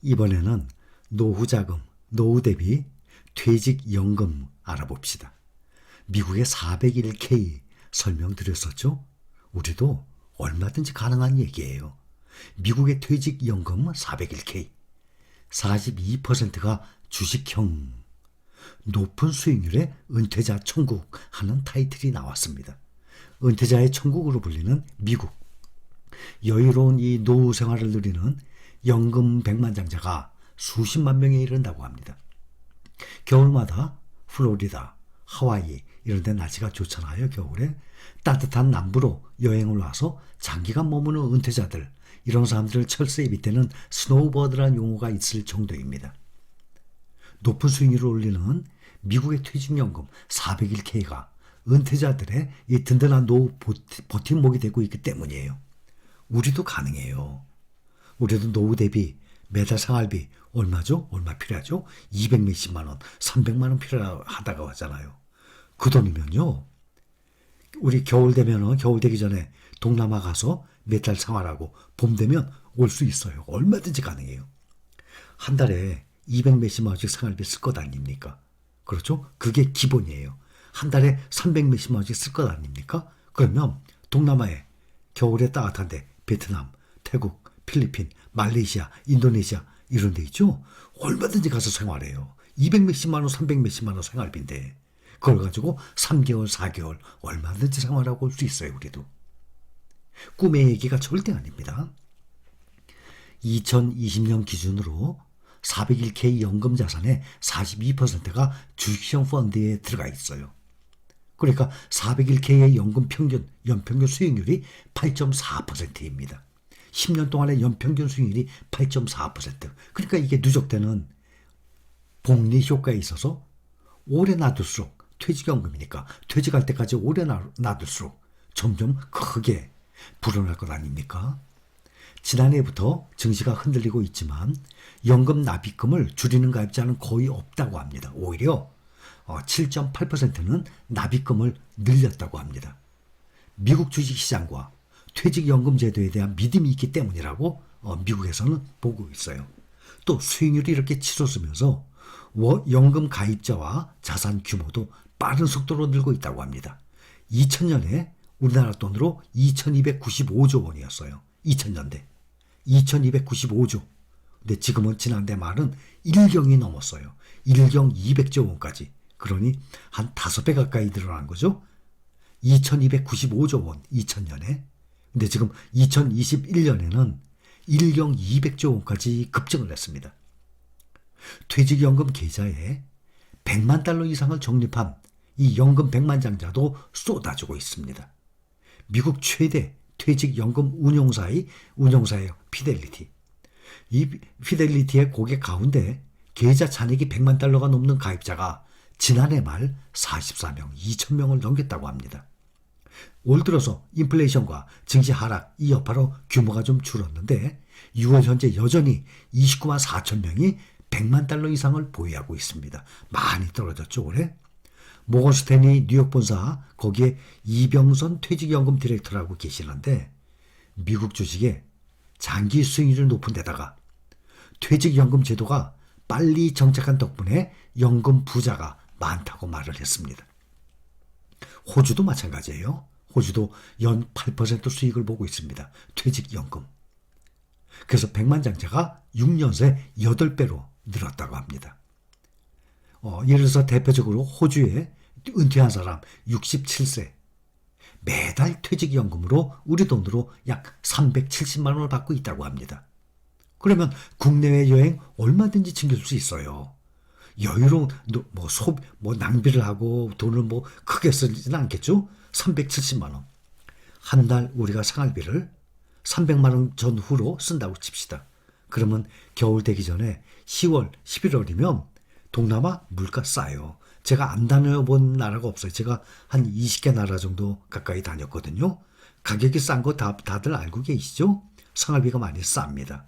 이번에는 노후자금, 노후 대비 퇴직연금 알아봅시다. 미국의 401k 설명드렸었죠? 우리도 얼마든지 가능한 얘기예요. 미국의 퇴직연금 401k 42%가 주식형, 높은 수익률의 은퇴자 천국 하는 타이틀이 나왔습니다. 은퇴자의 천국으로 불리는 미국. 여유로운 이 노후 생활을 누리는 연금 백만장자가 수십만 명에 이른다고 합니다. 겨울마다 플로리다, 하와이 이런 데 날씨가 좋잖아요. 겨울에 따뜻한 남부로 여행을 와서 장기간 머무는 은퇴자들, 이런 사람들을 철새에 빗대는 스노우버드라는 용어가 있을 정도입니다. 높은 수익률을 올리는 미국의 퇴직연금 401k가 은퇴자들의 이 든든한 노후 버팀목이 되고 있기 때문이에요. 우리도 가능해요. 우리도 노후 대비 매달 생활비 얼마죠? 얼마 필요하죠? 200 몇십만 원, 300만 원 필요하다고 하잖아요. 그 돈이면요, 우리 겨울 되면은, 겨울 되기 전에 동남아 가서 몇 달 생활하고 봄 되면 올 수 있어요. 얼마든지 가능해요. 한 달에 200 몇십만 원씩 생활비 쓸 것 아닙니까? 그렇죠? 그게 기본이에요. 한 달에 300 몇십만 원씩 쓸 것 아닙니까? 그러면 동남아에 겨울에 따뜻한데 베트남, 태국, 필리핀, 말레이시아, 인도네시아 이런 데 있죠? 얼마든지 가서 생활해요. 200 몇십만 원, 300 몇십만 원 생활비인데 그걸 가지고 3개월, 4개월 얼마든지 생활하고 올 수 있어요. 우리도. 꿈의 얘기가 절대 아닙니다. 2020년 기준으로 401k 연금 자산의 42%가 주식형 펀드에 들어가 있어요. 그러니까 401k의 연금 평균, 연평균 수익률이 8.4%입니다. 10년 동안의 연평균 수익률이 8.4%. 그러니까 이게 누적되는 복리 효과에 있어서 오래 놔둘수록, 퇴직연금이니까 퇴직할 때까지 오래 놔둘수록 점점 크게 불어날 것 아닙니까? 지난해부터 증시가 흔들리고 있지만 연금 납입금을 줄이는 가입자는 거의 없다고 합니다. 오히려 7.8%는 납입금을 늘렸다고 합니다. 미국 주식시장과 퇴직연금 제도에 대한 믿음이 있기 때문이라고 미국에서는 보고 있어요. 또 수익률이 이렇게 치솟으면서 연금 가입자와 자산 규모도 빠른 속도로 늘고 있다고 합니다. 2000년에 우리나라 돈으로 2295조 원이었어요. 2000년대. 2295조. 근데 지금은 지난해 말은 1경이 넘었어요. 1경 200조 원까지. 그러니 한 5배 가까이 늘어난 거죠. 2295조 원 2000년에. 근데 지금 2021년에는 1경 200조 원까지 급증을 했습니다. 퇴직연금 계좌에 100만 달러 이상을 적립한 이 연금 백만장자도 쏟아지고 있습니다. 미국 최대 퇴직연금 운용사예요. 피델리티. 이 피델리티의 고객 가운데 계좌 잔액이 100만 달러가 넘는 가입자가 지난해 말 44명, 2,000명을 넘겼다고 합니다. 올 들어서 인플레이션과 증시 하락 이 여파로 규모가 좀 줄었는데 6월 현재 여전히 29만 4천 명이 100만 달러 이상을 보유하고 있습니다. 많이 떨어졌죠, 올해? 모건 스탠리 뉴욕 본사 거기에 이병선 퇴직연금 디렉터라고 계시는데 미국 주식에 장기 수익률이 높은 데다가 퇴직연금 제도가 빨리 정착한 덕분에 연금 부자가 많다고 말을 했습니다. 호주도 마찬가지예요. 호주도 연 8% 수익을 보고 있습니다. 퇴직연금. 그래서 백만장자가 6년 새 8배로 늘었다고 합니다. 예를 들어서 대표적으로 호주에 은퇴한 사람 67세 매달 퇴직연금으로 우리 돈으로 약 370만 원을 받고 있다고 합니다. 그러면 국내외 여행 얼마든지 즐길 수 있어요. 여유로운 낭비를 하고 돈을 크게 쓰지는 않겠죠. 370만 원. 한 달 우리가 생활비를 300만 원 전후로 쓴다고 칩시다. 그러면 겨울 되기 전에 10월, 11월이면 동남아 물가 싸요. 제가 안 다녀본 나라가 없어요. 제가 한 20개 나라 정도 가까이 다녔거든요. 가격이 싼 거 다들 알고 계시죠? 생활비가 많이 쌉니다.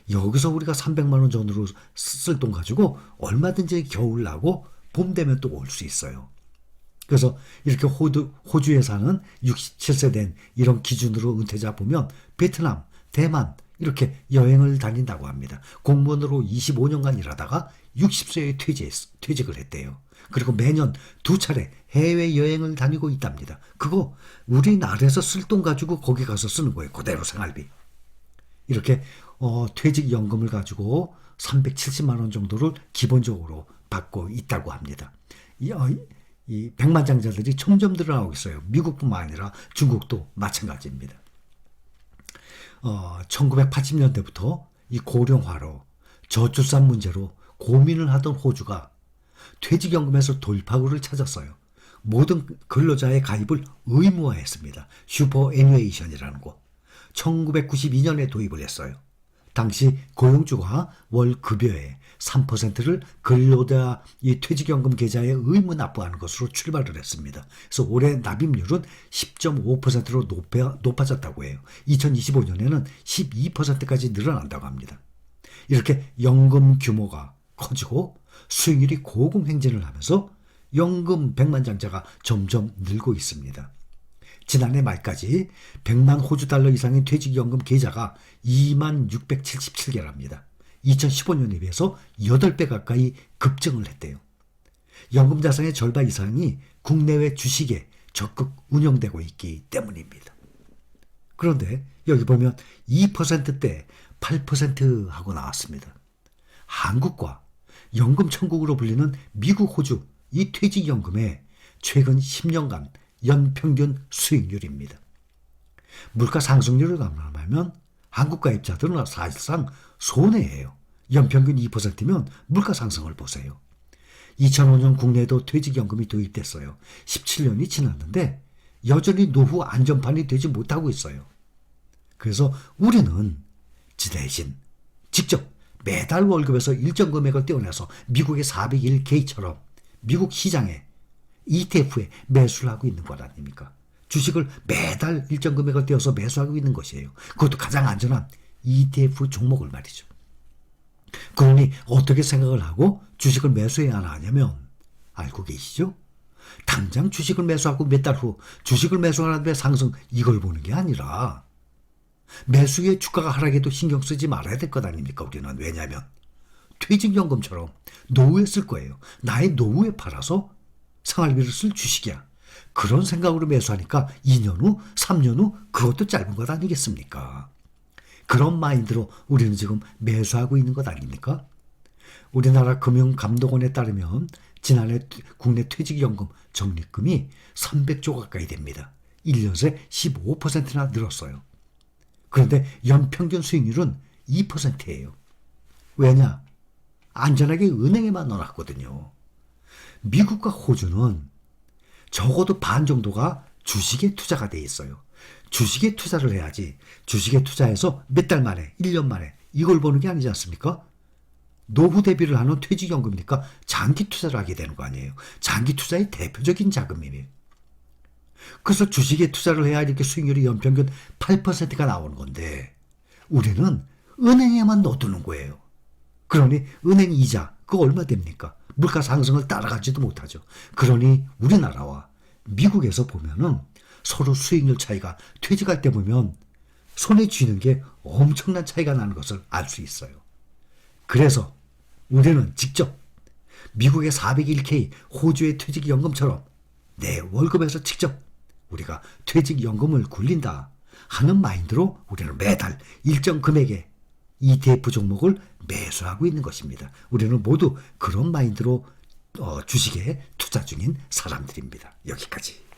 여기서 우리가 300만 원 전후로 쓸 돈 가지고 얼마든지 겨울 나고 봄 되면 또 올 수 있어요. 그래서 이렇게 호주에 사는 67세 된 이런 기준으로 은퇴자 보면 베트남, 대만 이렇게 여행을 다닌다고 합니다. 공무원으로 25년간 일하다가 60세에 퇴직을 했대요. 그리고 매년 2차례 해외여행을 다니고 있답니다. 그거 우리나라에서 쓸 돈 가지고 거기 가서 쓰는 거예요. 그대로 생활비. 이렇게 퇴직연금을 가지고 370만 원 정도를 기본적으로 받고 있다고 합니다. 이 백만장자들이 점점 늘어나고 있어요. 미국뿐만 아니라 중국도 마찬가지입니다. 1980년대부터 이 고령화로 저출산 문제로 고민을 하던 호주가 퇴직연금에서 돌파구를 찾았어요. 모든 근로자의 가입을 의무화했습니다. 슈퍼애뉴에이션이라는 거. 1992년에 도입을 했어요. 당시 고용주가 월 급여의 3%를 근로자 이 퇴직연금 계좌에 의무 납부하는 것으로 출발을 했습니다. 그래서 올해 납입률은 10.5%로 높아졌다고 해요. 2025년에는 12%까지 늘어난다고 합니다. 이렇게 연금 규모가 커지고 수익률이 고공행진을 하면서 연금 백만장자가 점점 늘고 있습니다. 지난해 말까지 100만 호주 달러 이상의 퇴직연금 계좌가 2만 677개랍니다. 2015년에 비해서 8배 가까이 급증을 했대요. 연금 자산의 절반 이상이 국내외 주식에 적극 운영되고 있기 때문입니다. 그런데 여기 보면 2%대 8% 하고 나왔습니다. 한국과 연금 천국으로 불리는 미국, 호주 이 퇴직연금의 최근 10년간 연평균 수익률입니다. 물가 상승률을 감안하면 한국 가입자들은 사실상 손해예요. 연평균 2%면 물가 상승을 보세요. 2005년 국내에도 퇴직연금이 도입됐어요. 17년이 지났는데 여전히 노후 안전판이 되지 못하고 있어요. 그래서 우리는 대신 직접 매달 월급에서 일정 금액을 떼어내서 미국의 401k처럼 미국 시장에 ETF에 매수를 하고 있는 것 아닙니까? 주식을 매달 일정 금액을 떼어서 매수하고 있는 것이에요. 그것도 가장 안전한 ETF 종목을 말이죠. 그러니 어떻게 생각을 하고 주식을 매수해야 하냐면 알고 계시죠? 당장 주식을 매수하고 몇 달 후 주식을 매수하는데 상승 이걸 보는 게 아니라 매수 후에 주가가 하락해도 신경 쓰지 말아야 될 것 아닙니까? 우리는. 왜냐하면 퇴직연금처럼 노후에 쓸 거예요. 나의 노후에 팔아서 생활비를 쓸 주식이야. 그런 생각으로 매수하니까 2년 후, 3년 후 그것도 짧은 것 아니겠습니까? 그런 마인드로 우리는 지금 매수하고 있는 것 아닙니까? 우리나라 금융감독원에 따르면 지난해 국내 퇴직연금 적립금이 300조 가까이 됩니다. 1년에 15%나 늘었어요. 그런데 연평균 수익률은 2%예요. 왜냐? 안전하게 은행에만 넣어놨거든요. 미국과 호주는 적어도 반 정도가 주식에 투자가 돼 있어요. 주식에 투자를 해야지. 주식에 투자해서 몇 달 만에, 1년 만에 이걸 보는 게 아니지 않습니까? 노후 대비를 하는 퇴직연금이니까 장기 투자를 하게 되는 거 아니에요. 장기 투자의 대표적인 자금이에요. 그래서 주식에 투자를 해야 이렇게 수익률이 연평균 8%가 나오는 건데 우리는 은행에만 넣어두는 거예요. 그러니 은행 이자 그거 얼마 됩니까? 물가 상승을 따라가지도 못하죠. 그러니 우리나라와 미국에서 보면은 서로 수익률 차이가 퇴직할 때 보면 손에 쥐는 게 엄청난 차이가 나는 것을 알 수 있어요. 그래서 우리는 직접 미국의 401k, 호주의 퇴직연금처럼 내 월급에서 직접 우리가 퇴직연금을 굴린다 하는 마인드로 우리는 매달 일정 금액의 ETF 종목을 매수하고 있는 것입니다. 우리는 모두 그런 마인드로 주식에 투자 중인 사람들입니다. 여기까지.